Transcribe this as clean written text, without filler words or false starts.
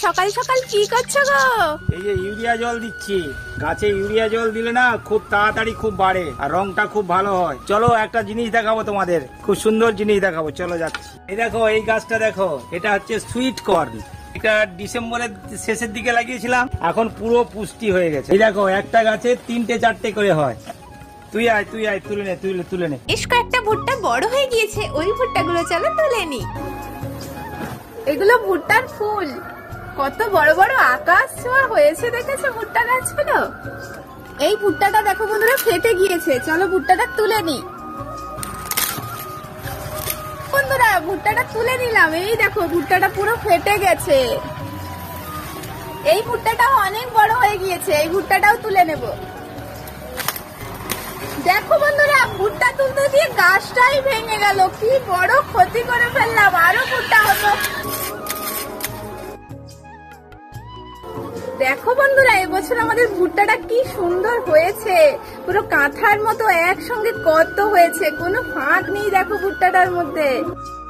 সকাল সকাল কি করছো গো? এই যে ইউরিয়া জল দিচ্ছি। গাছে ইউরিয়া জল দিলে না খুব তাড়াতাড়ি খুব বাড়ে আর রংটা খুব ভালো হয়। চলো একটা জিনিস দেখাবো তোমাদের, খুব সুন্দর জিনিস দেখাবো, চলো যাচ্ছি। এই দেখো এই গাছটা দেখো, এটা হচ্ছে সুইট কর্ন। এটা ডিসেম্বরের শেষের দিকে লাগিয়েছিলাম, এখন পুরো পুষ্টি হয়ে গেছে। এই দেখো একটা গাছে 3-4টে করে হয়। তুই আয় তুলে নে, তুলে নে। বেশ কয়েকটা ভুট্টা বড় হয়ে গিয়েছে, ওই ভুট্টাগুলো চলো তুলে নি। এগুলো ভুট্টার ফুল, কত বড় বড় আকাশ ছোঁয়া হয়েছে দেখেছো ভুট্টা গাছগুলো। এই ভুট্টাটা দেখো বন্ধুরা ফেটে গিয়েছে, চলো ভুট্টাটা তুলে নি। বন্ধুরা ভুট্টাটা তুলে নিলাম, এই দেখো ভুট্টাটা পুরো ফেটে গেছে। এই ভুট্টাটাও অনেক বড় হয়ে গিয়েছে, এই ভুট্টাটাও তুলে নেব। দেখো বন্ধুরা ভুট্টা তুলতে গিয়ে গাছটাই ভেঙে গেল, কি বড় ক্ষতি করে ফেললাম, আরো ভুট্টা হতো। দেখো বন্ধুরা এবছর আমাদের ভুট্টাটা কি সুন্দর হয়েছে, পুরো কাঁথার মতো একসঙ্গে কত হয়েছে, কোনো ফাঁক নেই দেখো ভুট্টাটার মধ্যে।